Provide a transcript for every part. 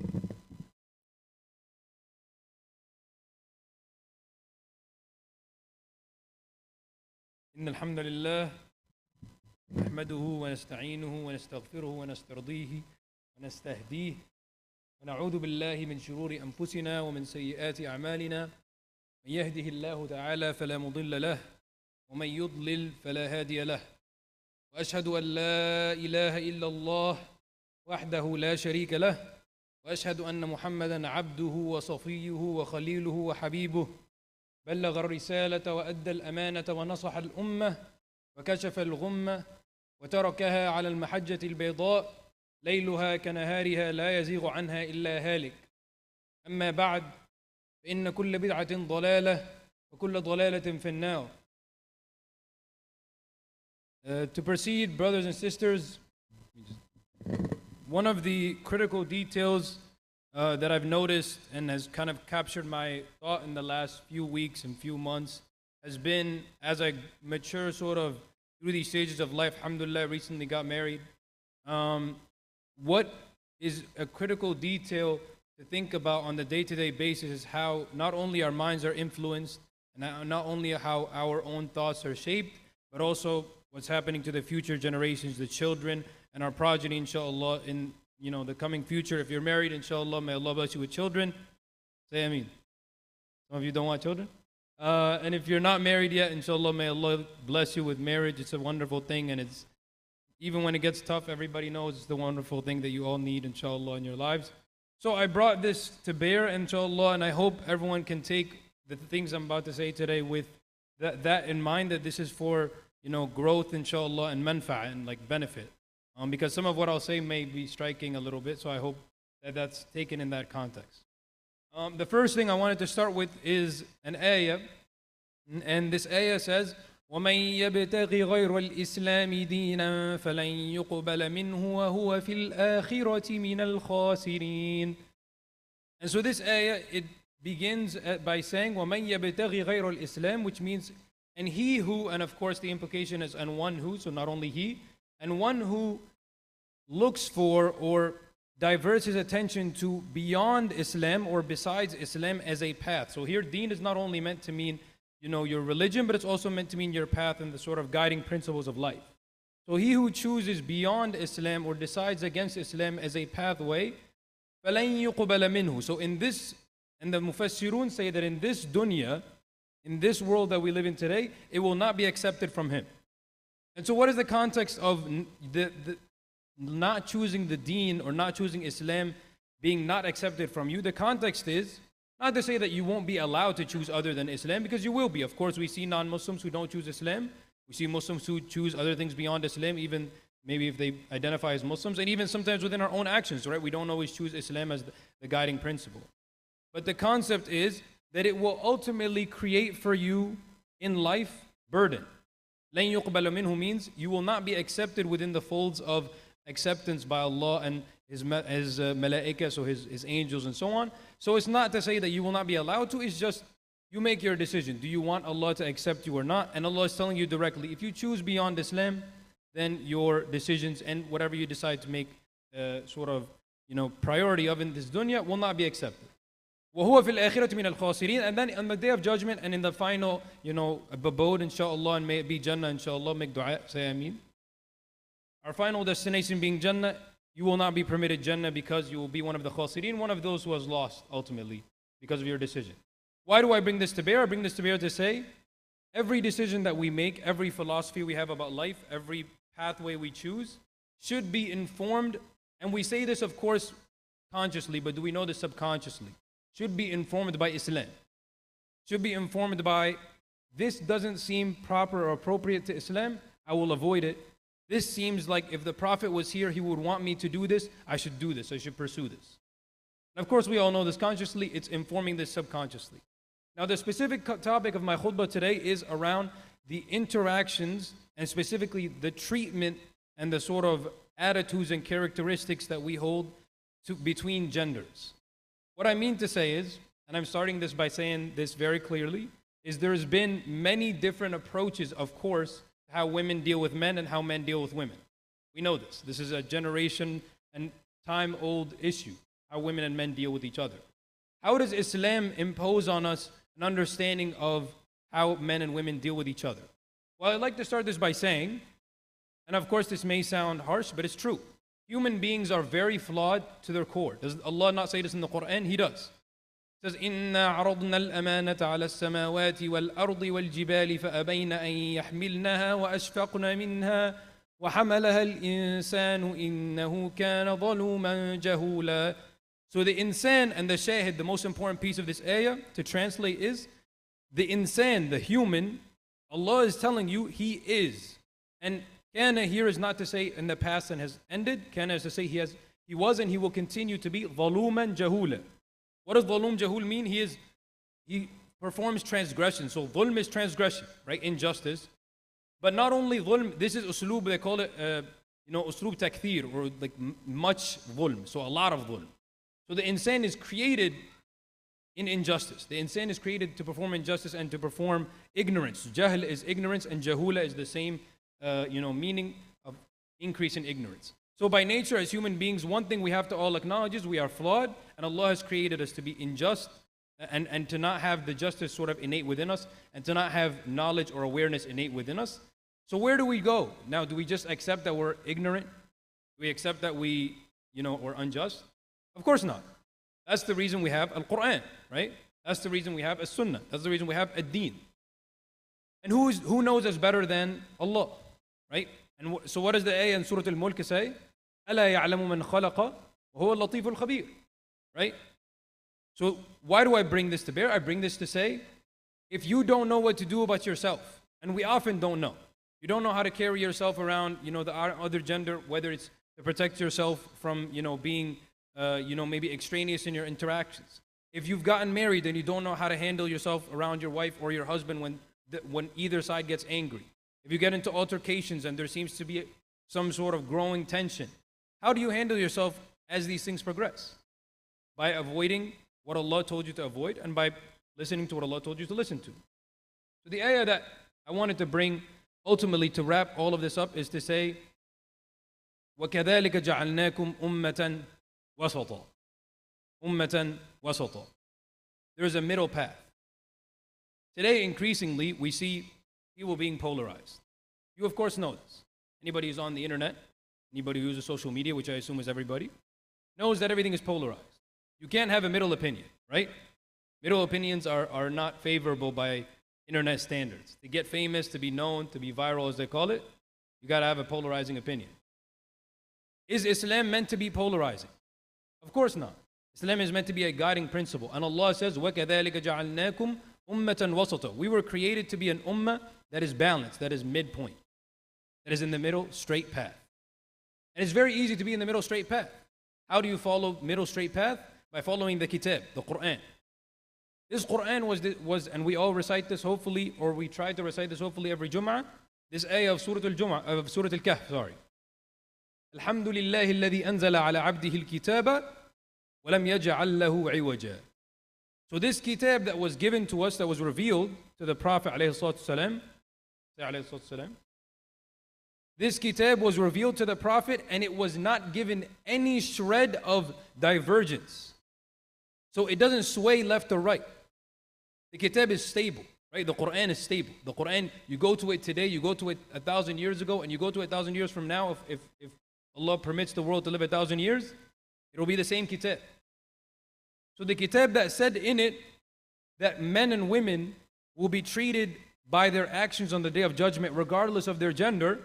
إن الحمد لله نحمده ونستعينه ونستغفره ونسترضيه ونستهديه ونعوذ بالله من شرور أنفسنا ومن سيئات أعمالنا من يهده الله تعالى فلا مضل له ومن يضلل فلا هادي له وأشهد أن لا إله إلا الله وحده لا شريك له وأشهد أن محمدًا عبده وصفيه وخليله وحبيبه بلغ الرسالة وأدى الأمانة ونصح الأمة وكشف الغمة وتركها على المحجة البيضاء ليلها كنهارها لا يزيغ عنها إلا هالك. أما بعد فإن كل بدعة ضلالة وكل ضلالة في النار. To proceed, brothers and sisters, one of the critical details that I've noticed and has kind of captured my thought in the last few weeks and few months has been, as I mature sort of through these stages of life, alhamdulillah, recently got married, what is a critical detail to think about on the day-to-day basis is how not only our minds are influenced, and not only how our own thoughts are shaped, but also what's happening to the future generations, the children and our progeny, inshallah, in the coming future. If you're married, inshallah, may Allah bless you with children. Say Ameen. Some of you don't want children. And if you're not married yet, inshallah, may Allah bless you with marriage. It's a wonderful thing, and it's even when it gets tough, everybody knows it's the wonderful thing that you all need, inshallah, in your lives. So I brought this to bear, inshallah, and I hope everyone can take the things I'm about to say today with that in mind, that this is for growth, inshallah, and manfa'ah, and like benefit. Because some of what I'll say may be striking a little bit, so I hope that that's taken in that context. The first thing I wanted to start with is an ayah, and this ayah says, وَمَنْ يَبْتَغِ غَيْرَ الْإِسْلَامِ دِينًا فَلَنْ يُقْبَلَ مِنْهُ وَهُوَ فِي الْآخِرَةِ مِنَ الْخَاسِرِينَ. And so this ayah, it begins by saying, وَمَنْ يَبْتَغِ غَيْرَ الْإِسْلَامِ, which means, and he who, and of course the implication is, and one who, so not only he, and one who looks for or diverts his attention to beyond Islam or besides Islam as a path. So here, deen is not only meant to mean, your religion, but it's also meant to mean your path and the sort of guiding principles of life. So he who chooses beyond Islam or decides against Islam as a pathway, فَلَنْ يُقْبَلَ مِنْهُ. So in this, and the Mufassirun say that in this dunya, in this world that we live in today, it will not be accepted from him. And so what is the context of the not choosing the deen or not choosing Islam being not accepted from you? The context is not to say that you won't be allowed to choose other than Islam, because you will be. Of course, we see non-Muslims who don't choose Islam. We see Muslims who choose other things beyond Islam, even maybe if they identify as Muslims, and even sometimes within our own actions, right? We don't always choose Islam as the guiding principle. But the concept is that it will ultimately create for you in life burden. لَن يُقْبَلَ مِنْهُ means you will not be accepted within the folds of acceptance by Allah and His malaika, so His angels and so on. So it's not to say that you will not be allowed to, it's just you make your decision. Do you want Allah to accept you or not? And Allah is telling you directly, if you choose beyond Islam, then your decisions and whatever you decide to make priority of in this dunya will not be accepted. وَهُوَ فِي الْآخِرَةِ مِنَ الْخَاسِرِينَ. And then on the day of judgment and in the final, abode, inshallah, and may it be Jannah, inshallah, make dua, say Ameen. Our final destination being Jannah, you will not be permitted Jannah because you will be one of the khasireen, one of those who has lost ultimately because of your decision. Why do I bring this to bear? I bring this to bear to say, every decision that we make, every philosophy we have about life, every pathway we choose should be informed, and we say this of course consciously, but do we know this subconsciously? Should be informed by Islam. Should be informed by, this doesn't seem proper or appropriate to Islam, I will avoid it. This seems like if the Prophet was here, he would want me to do this, I should do this, I should pursue this. And of course we all know this consciously, it's informing this subconsciously. Now the specific topic of my khutbah today is around the interactions and specifically the treatment and the sort of attitudes and characteristics that we hold between genders. What I mean to say is, and I'm starting this by saying this very clearly, is there's been many different approaches, of course, to how women deal with men and how men deal with women. We know this. This is a generation and time-old issue. how women and men deal with each other. How does Islam impose on us an understanding of how men and women deal with each other? Well, I'd like to start this by saying, and of course this may sound harsh, but it's true. Human beings are very flawed to their core. Does Allah not say this in the Quran? He does. It says, إِنَّا عَرَضْنَا الْأَمَانَةَ عَلَى السَّمَاوَاتِ وَالْأَرْضِ وَالْجِبَالِ فَأَبَيْنَ أَن يَحْمِلْنَهَا وَأَشْفَقْنَ مِنْهَا وَحَمَلَهَا الْإِنسَانُ إِنَّهُ كَانَ ظَلُومًا جَهُولًا. So the insan and the shahid, the most important piece of this ayah to translate is, the insan, the human, Allah is telling you He is. And kana here is not to say in the past and has ended. Kana is to say he was and He will continue to be zaluman jahula. What does zalum jahul mean? He performs transgression. So zulm is transgression, right? Injustice. But not only zulm, this is usloob, they call it, usloob takthir, or like much zulm. So a lot of zulm. So the insan is created in injustice. The insan is created to perform injustice and to perform ignorance. Jahl is ignorance and jahula is the same meaning of increase in ignorance. So by nature as human beings, one thing we have to all acknowledge is we are flawed and Allah has created us to be unjust and to not have the justice sort of innate within us and to not have knowledge or awareness innate within us. So where do we go? Now, do we just accept that we're ignorant? Do we accept that we're unjust? Of course not. That's the reason we have Al-Quran, right? That's the reason we have As-Sunnah. That's the reason we have Ad-Deen. And who knows us better than Allah, right? And so what does the ayah in Surah Al-Mulk say? أَلَا يَعْلَمُ مَنْ خَلَقَ وَهُوَ اللَّطِيفُ الْخَبِيرُ. Right? So why do I bring this to bear? I bring this to say, if you don't know what to do about yourself, and we often don't know, you don't know how to carry yourself around, the other gender, whether it's to protect yourself from, being, maybe extraneous in your interactions. If you've gotten married and you don't know how to handle yourself around your wife or your husband when either side gets angry. If you get into altercations and there seems to be some sort of growing tension, how do you handle yourself as these things progress? By avoiding what Allah told you to avoid and by listening to what Allah told you to listen to. So the ayah that I wanted to bring ultimately to wrap all of this up is to say, وَكَذَلِكَ جَعَلْنَاكُمْ أُمَّةً وَسَطًا. أُمَّةً وَسَطًا. There is a middle path. Today, increasingly, we see people being polarized. You, of course, know this. Anybody who's on the internet, anybody who uses social media, which I assume is everybody, knows that everything is polarized. You can't have a middle opinion, right? Middle opinions are not favorable by internet standards. To get famous, to be known, to be viral, as they call it, you got to have a polarizing opinion. Is Islam meant to be polarizing? Of course not. Islam is meant to be a guiding principle. And Allah says, وَكَذَلِكَ جَعَلْنَاكُمْ ummatan wasata. We were created to be an ummah that is balanced, that is midpoint, that is in the middle, straight path. And it's very easy to be in the middle, straight path. How do you follow middle, straight path? By following the kitab, the Quran. This Quran was, and we all recite this hopefully, or we try to recite this hopefully every Jum'ah, this ayah of Surah Al-Kahf, sorry. الحمد لله الذي أنزل على عبده الكتاب ولم يجعل له عوجا. So this kitab that was given to us, that was revealed to the Prophet ﷺ, this kitab was revealed to the Prophet and it was not given any shred of divergence. So it doesn't sway left or right. The kitab is stable, right? The Quran is stable. The Quran, you go to it today, you go to it 1,000 years ago, and you go to it 1,000 years from now, if Allah permits the world to live 1,000 years, it will be the same kitab. So the kitab that said in it that men and women will be treated by their actions on the day of judgment regardless of their gender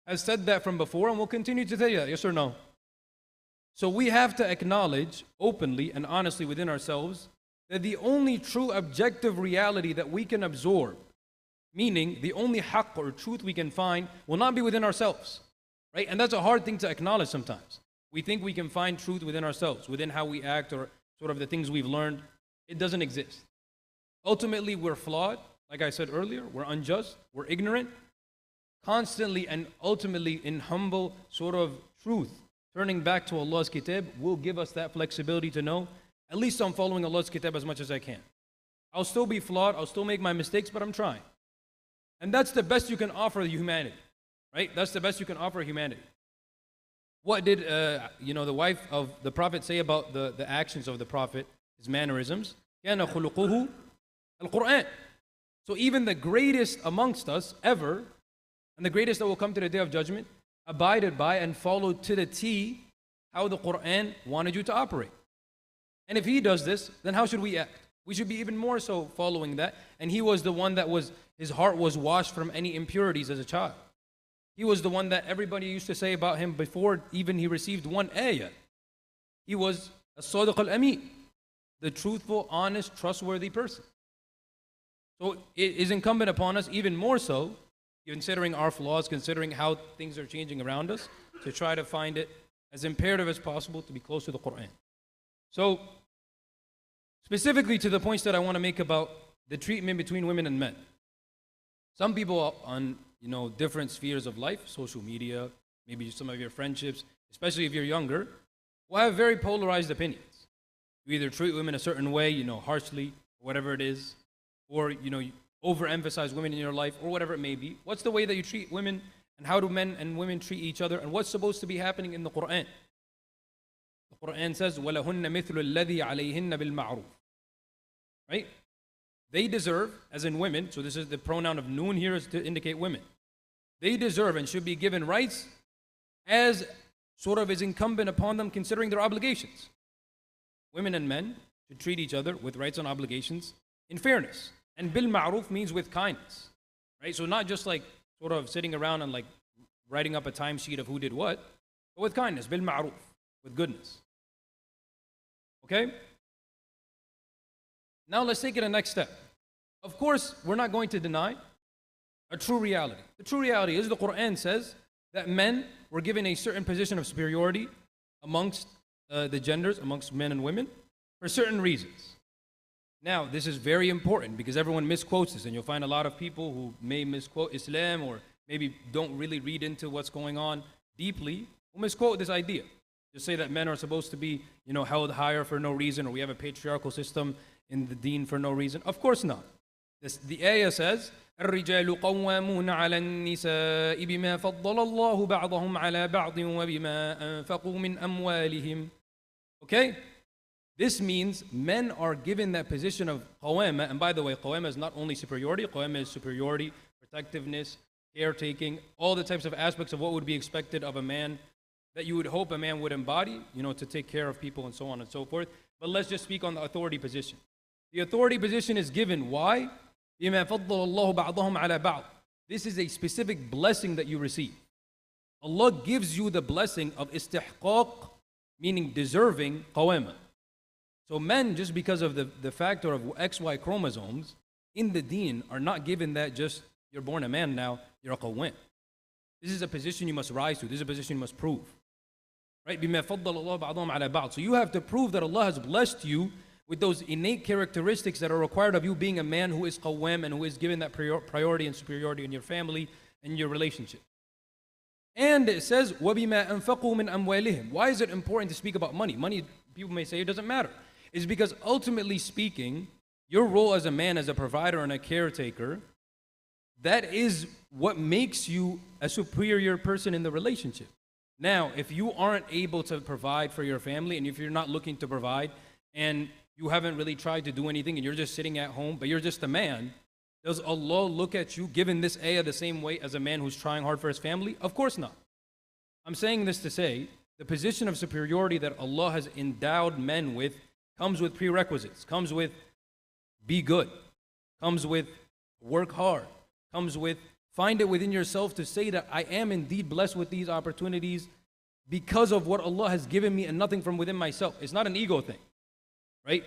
has said that from before and will continue to tell you that, yes or no? So we have to acknowledge openly and honestly within ourselves that the only true objective reality that we can absorb, meaning the only haqq or truth we can find, will not be within ourselves, right? And that's a hard thing to acknowledge sometimes. We think we can find truth within ourselves, within how we act or sort of the things we've learned. It doesn't exist. Ultimately, we're flawed. Like I said earlier, we're unjust, we're ignorant. Constantly and ultimately in humble sort of truth, turning back to Allah's kitab will give us that flexibility to know, at least I'm following Allah's kitab as much as I can. I'll still be flawed, I'll still make my mistakes, but I'm trying. And that's the best you can offer humanity, right? That's the best you can offer humanity. What did the wife of the Prophet say about the actions of the Prophet, his mannerisms? كَانَ خُلُقُهُ الْقُرْآنِ. So even the greatest amongst us ever, and the greatest that will come to the Day of Judgment, abided by and followed to the T how the Quran wanted you to operate. And if he does this, then how should we act? We should be even more so following that. And he was the one that his heart was washed from any impurities as a child. He was the one that everybody used to say about him before even he received one ayah. He was a sadiq al-amin, the truthful, honest, trustworthy person. So it is incumbent upon us even more so, considering our flaws, considering how things are changing around us, to try to find it as imperative as possible to be close to the Quran. So, specifically to the points that I want to make about the treatment between women and men. Some people on different spheres of life, social media, maybe some of your friendships, especially if you're younger, will have very polarized opinions. You either treat women a certain way, harshly, whatever it is, or you overemphasize women in your life, or whatever it may be. What's the way that you treat women, and how do men and women treat each other, and what's supposed to be happening in the Quran? The Quran says, وَلَهُنَّ مِثْلُ الَّذِي عَلَيْهِنَّ بِالْمَعْرُوفِ. Right? They deserve, as in women, so this is the pronoun of noon here is to indicate women. They deserve and should be given rights as sort of is incumbent upon them considering their obligations. Women and men should treat each other with rights and obligations in fairness. And bil ma'ruf means with kindness. Right? So not just like sort of sitting around and like writing up a timesheet of who did what, but with kindness, bil ma'ruf, with goodness. Okay? Now let's take it a next step. Of course, we're not going to deny a true reality. The true reality is the Quran says that men were given a certain position of superiority amongst the genders, amongst men and women, for certain reasons. Now, this is very important because everyone misquotes this, and you'll find a lot of people who may misquote Islam or maybe don't really read into what's going on deeply, will misquote this idea. Just say that men are supposed to be, held higher for no reason, or we have a patriarchal system in the deen for no reason. Of course not. The ayah says, الرجال قوامون على النساء بما فضل الله بعضهم على بعض وبما أنفقوا من أموالهم. Okay? This means men are given that position of qawama, and by the way, qawama is not only superiority, qawama is superiority, protectiveness, caretaking, all the types of aspects of what would be expected of a man that you would hope a man would embody, to take care of people and so on and so forth. But let's just speak on the authority position. The authority position is given. Why? بما فضل الله بعضهم على بعض. This is a specific blessing that you receive. Allah gives you the blessing of istihqaq, meaning deserving qawama. So men, just because of the factor of XY chromosomes, in the deen are not given that just, you're born a man now, you're a qawwam. This is a position you must rise to. This is a position you must prove. Right? بما فضل الله بعضهم على بعض. So you have to prove that Allah has blessed you with those innate characteristics that are required of you being a man who is qawwam and who is given that priority and superiority in your family and your relationship. And it says, وَبِمَا أَنفَقُوا مِنْ أَمْوَالِهِمْ. Why is it important to speak about money? Money, people may say, it doesn't matter. It's because ultimately speaking, your role as a man, as a provider and a caretaker, that is what makes you a superior person in the relationship. Now, if you aren't able to provide for your family, and if you're not looking to provide, and you haven't really tried to do anything, and you're just sitting at home, but you're just a man, does Allah look at you, given this ayah, the same way as a man who's trying hard for his family? Of course not. I'm saying this to say, the position of superiority that Allah has endowed men with comes with prerequisites, comes with be good, comes with work hard, comes with find it within yourself to say that I am indeed blessed with these opportunities because of what Allah has given me and nothing from within myself. It's not an ego thing. Right?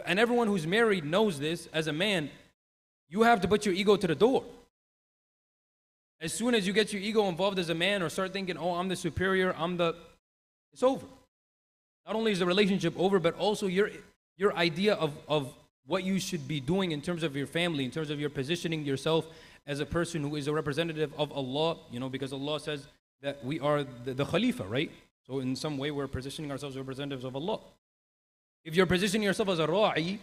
And everyone who's married knows this. As a man, you have to put your ego to the door. As soon as you get your ego involved as a man or start thinking, oh, I'm the superior, it's over. Not only is the relationship over, but also your idea of what you should be doing in terms of your family, in terms of your positioning yourself as a person who is a representative of Allah, because Allah says that we are the Khalifa, right? So in some way we're positioning ourselves as representatives of Allah. If you're positioning yourself as a ra'i,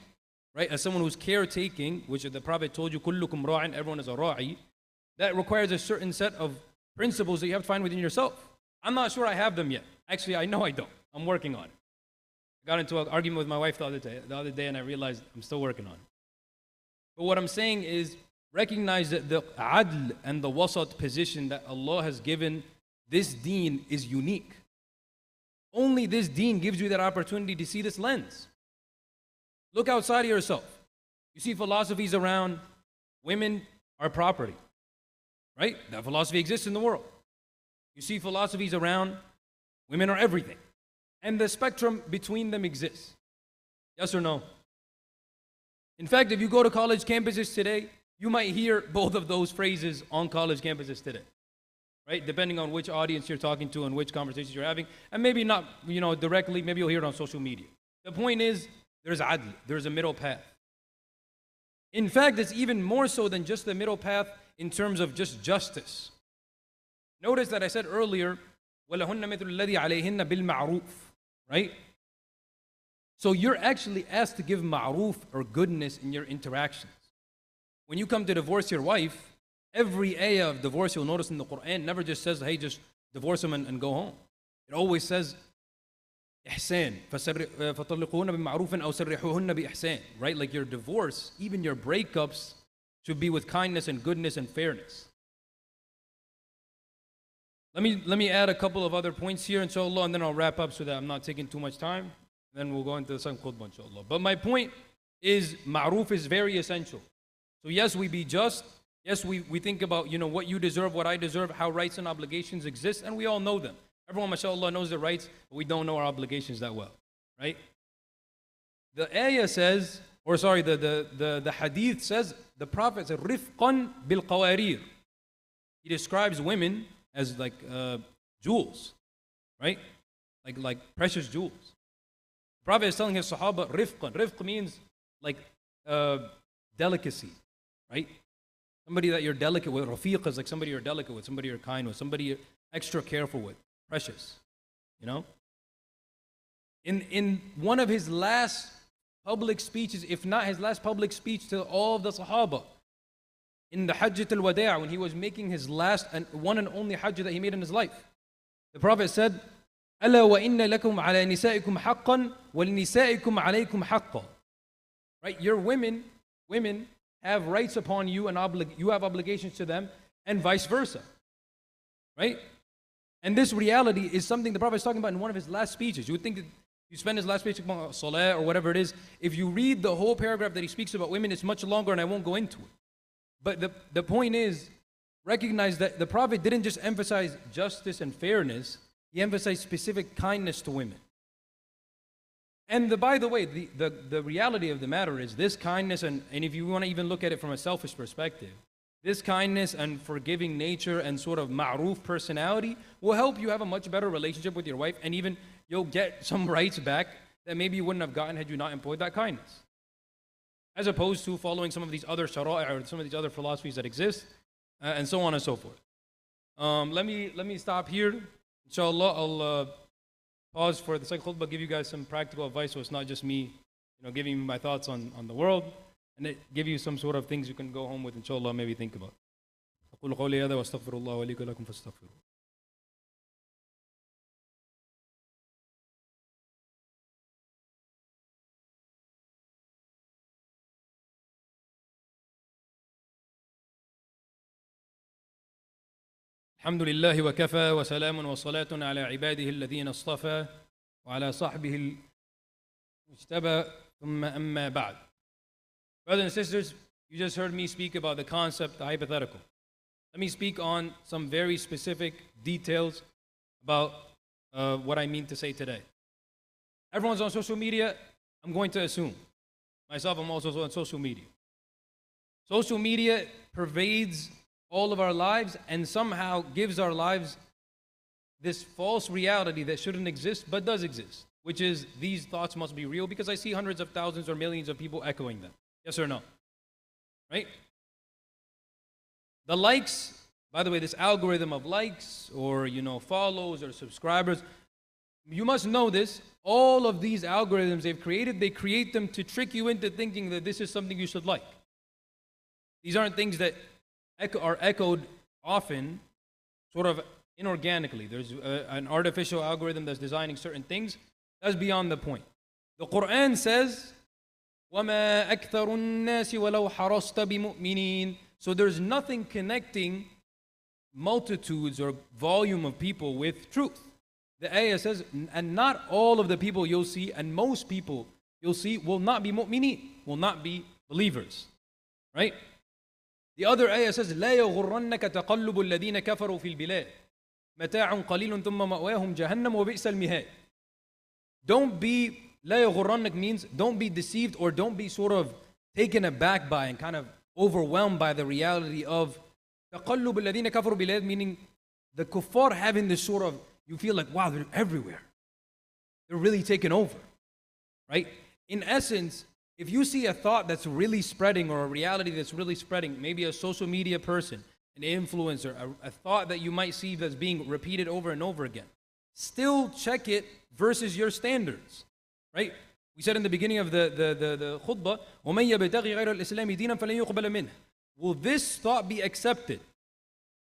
right, as someone who's caretaking, which the Prophet told you, kullukum ra'in, everyone is a ra'i, that requires a certain set of principles that you have to find within yourself. I'm not sure I have them yet. Actually, I know I don't. I'm working on it. I got into an argument with my wife the other day, and I realized I'm still working on it. But what I'm saying is, recognize that the adl and the wasat position that Allah has given this deen is unique. Only this deen gives you that opportunity to see this lens. Look outside of yourself. You see philosophies around women are property, right? That philosophy exists in the world. You see philosophies around women are everything. And the spectrum between them exists. Yes or no? In fact, if you go to college campuses today, you might hear both of those phrases on college campuses today, right? Depending on which audience you're talking to and which conversations you're having. And maybe not, directly, maybe you'll hear it on social media. The point is, there's adl, there's a middle path. In fact, it's even more so than just the middle path in terms of just justice. Notice that I said earlier, وَلَهُنَّ مِثْلُ الَّذِي عَلَيْهِنَّ بِالْمَعْرُوفِ, right? So you're actually asked to give ma'roof or goodness in your interactions. When you come to divorce your wife, every ayah of divorce you'll notice in the Quran never just says, hey, just divorce him and go home. It always says, إحسان فطلقوهن بمعروف أو سرحوهن بإحسان, right? Like your divorce, even your breakups should be with kindness and goodness and fairness. Let me add a couple of other points here, inshallah, and then I'll wrap up so that I'm not taking too much time. Then we'll go into the Certain Khutba, inshallah. But my point is, ma'roof is very essential. So yes, we be just. Yes, we think about, what you deserve, what I deserve, how rights and obligations exist, and we all know them. Everyone, mashallah, knows their rights, but we don't know our obligations that well, right? The ayah says, the hadith says, the Prophet said, rifqan bil qawarir. He describes women as like jewels, right? Like precious jewels. The Prophet is telling his Sahaba, rifqan. Rifq means like delicacy, right? Somebody that you're delicate with. Rafiq is like somebody you're delicate with, somebody you're kind with, somebody you're extra careful with. Precious, In one of his last public speeches, if not his last public speech to all of the Sahaba, in the Hajjat al-Wada', when he was making his last and one and only Hajj that he made in his life, the Prophet said, أَلَا وَإِنَّ لَكُمْ عَلَى نِسَائِكُمْ حَقًّا وَلِنِسَائِكُمْ عَلَيْكُمْ حَقًّا. Right? Your women have rights upon you and you have obligations to them, and vice versa. Right? And this reality is something the Prophet is talking about in one of his last speeches. You would think that you spend his last speech talking about salah or whatever it is. If you read the whole paragraph that he speaks about women, it's much longer and I won't go into it. But the point is, recognize that the Prophet didn't just emphasize justice and fairness, he emphasized specific kindness to women. And by the way, the reality of the matter is this kindness, and if you want to even look at it from a selfish perspective, this kindness and forgiving nature and sort of ma'roof personality will help you have a much better relationship with your wife, and even you'll get some rights back that maybe you wouldn't have gotten had you not employed that kindness. As opposed to following some of these other shara'i or some of these other philosophies that exist, and so on and so forth. Let me stop here. Inshallah, I'll pause for the Certain Khutba, give you guys some practical advice so it's not just me, giving you my thoughts on the world. And give you some sort of things you can go home with, inshallah, maybe think about. أقول قولي هذا وأستغفر الله ولي ولكم فاستغفروه. الحمد لله وكفى وسلام وصلاة على عباده الذين اصطفى وعلى صحبه المجتبى ثم أما بعد. Brothers and sisters, you just heard me speak about the concept, the hypothetical. Let me speak on some very specific details about what I mean to say today. Everyone's on social media, I'm going to assume. Myself, I'm also on social media. Social media pervades all of our lives and somehow gives our lives this false reality that shouldn't exist but does exist, which is these thoughts must be real because I see hundreds of thousands or millions of people echoing them. Yes or no? Right? The likes, by the way, this algorithm of likes or follows or subscribers, you must know this. All of these algorithms they've created, they create them to trick you into thinking that this is something you should like. These aren't things that are echoed often, sort of inorganically. There's an artificial algorithm that's designing certain things. That's beyond the point. The Quran says, وَمَا أَكْثَرُ النَّاسِ وَلَوْ حَرَصْتَ بِمُؤْمِنِينَ. So there's nothing connecting multitudes or volume of people with truth. The ayah says, and not all of the people you'll see, and most people you'll see will not be mu'mineen, will not be believers. Right? The other ayah says, لا يغرنك تقلب الذين كفروا في البلاد متاع قليل ثم مأواهم جهنم وبئس المهاد. Don't be, لا يغرنك means don't be deceived or don't be sort of taken aback by and kind of overwhelmed by the reality of تقلب الذين كفروا بالبلاد, meaning the kuffar having this sort of, you feel like, wow, they're everywhere. They're really taking over. Right? In essence, if you see a thought that's really spreading or a reality that's really spreading, maybe a social media person, an influencer, a thought that you might see that's being repeated over and over again, still check it versus your standards. Right? We said in the beginning of the khutbah, وَمَنْ يَبْتَغِي غَيْرَ الْإِسْلَامِ دِينًا فَلَنْ يُقْبَلَ مِنْهُ. Will this thought be accepted?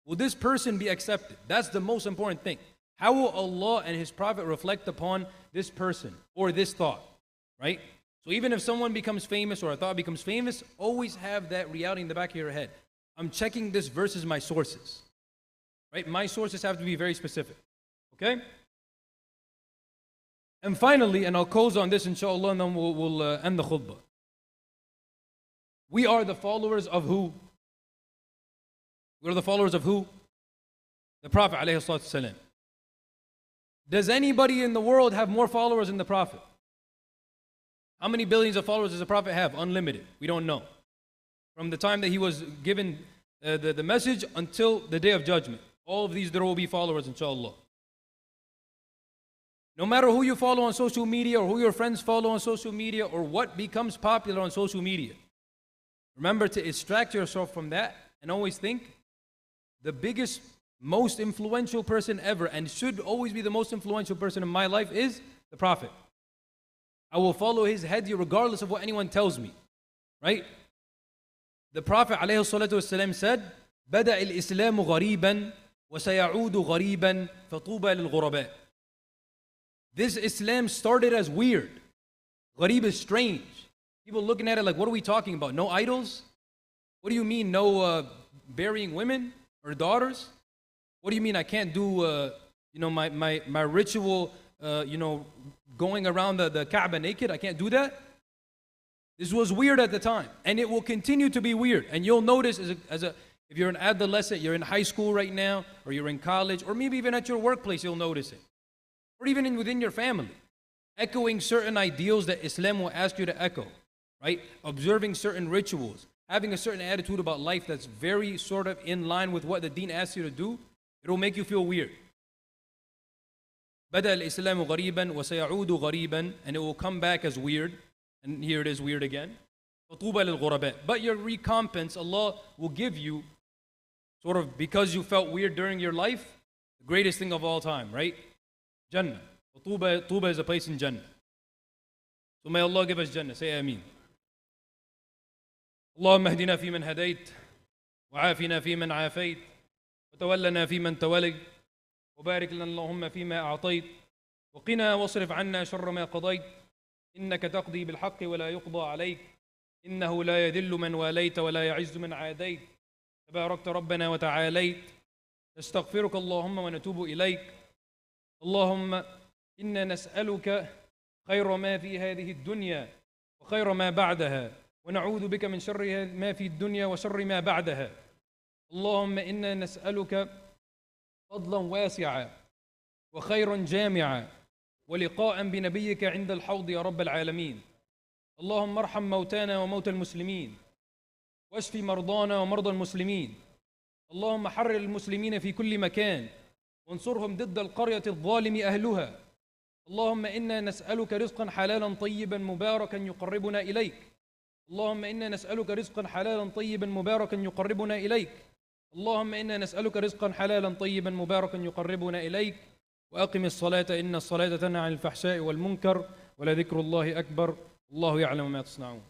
Will this person be accepted? That's the most important thing. How will Allah and His Prophet reflect upon this person or this thought? Right? So even if someone becomes famous or a thought becomes famous, always have that reality in the back of your head. I'm checking this versus my sources. Right? My sources have to be very specific. Okay? And finally, and I'll close on this inshallah, and then we'll end the khutbah. We are the followers of who? We are the followers of who? The Prophet alayhi salatu wasalam. Does anybody in the world have more followers than the Prophet? How many billions of followers does the Prophet have? Unlimited. We don't know. From the time that he was given the message until the day of judgment. All of these, there will be followers, inshallah. No matter who you follow on social media or who your friends follow on social media or what becomes popular on social media, remember to extract yourself from that and always think the biggest, most influential person ever, and should always be the most influential person in my life, is the Prophet. I will follow his hadi regardless of what anyone tells me. Right? The Prophet ﷺ said, بدأ الإسلام غريبا وسيعود غريبا فطوبى للغرباء. This Islam started as weird. Gharib is strange. People looking at it like, what are we talking about? No idols? What do you mean no burying women or daughters? What do you mean I can't do my ritual going around the Kaaba naked? I can't do that? This was weird at the time, and it will continue to be weird. And you'll notice if you're an adolescent, you're in high school right now, or you're in college, or maybe even at your workplace, you'll notice it. Or even within your family. Echoing certain ideals that Islam will ask you to echo. Right? Observing certain rituals. Having a certain attitude about life that's very sort of in line with what the deen asks you to do. It will make you feel weird. بدأ الإسلام غريبا وسيعود غريبا, and it will come back as weird. And here it is weird again. فطوبى للغرباء. But your recompense, Allah will give you, sort of because you felt weird during your life, the greatest thing of all time, right? Jannah. Tuba is a place in Jannah. So may Allah give us Jannah. Say Ameen. اللهم اهدنا فيمن هديت وعافنا فيمن عافيت وتولنا فيمن توليت وبارك لنا اللهم فيما أعطيت وقنا واصرف عنا شر ما قضيت إنك تقضي بالحق ولا يقضى عليك إنه لا يذل من واليت ولا يعز من عاديت تباركت ربنا وتعاليت نستغفرك اللهم ونتوب إليك اللهم إنا نسألك خير ما في هذه الدنيا وخير ما بعدها ونعوذ بك من شر ما في الدنيا وشر ما بعدها اللهم إنا نسألك فضلا واسعا وخيرا جامعا ولقاء بنبيك عند الحوض يا رب العالمين اللهم ارحم موتانا وموتى المسلمين واشف مرضانا ومرضى المسلمين اللهم حرر المسلمين في كل مكان وانصرهم ضد القرية الظالم أهلها اللهم إنا نسألك رزقا حلالا طيبا مباركا يقربنا إليك اللهم إنا نسألك رزقا حلالا طيبا مباركا يقربنا إليك اللهم إنا نسألك رزقا حلالا طيبا مباركا يقربنا إليك وأقم الصلاة إن الصلاة تنهى عن الفحشاء والمنكر ولذكر الله أكبر الله يعلم ما تصنعون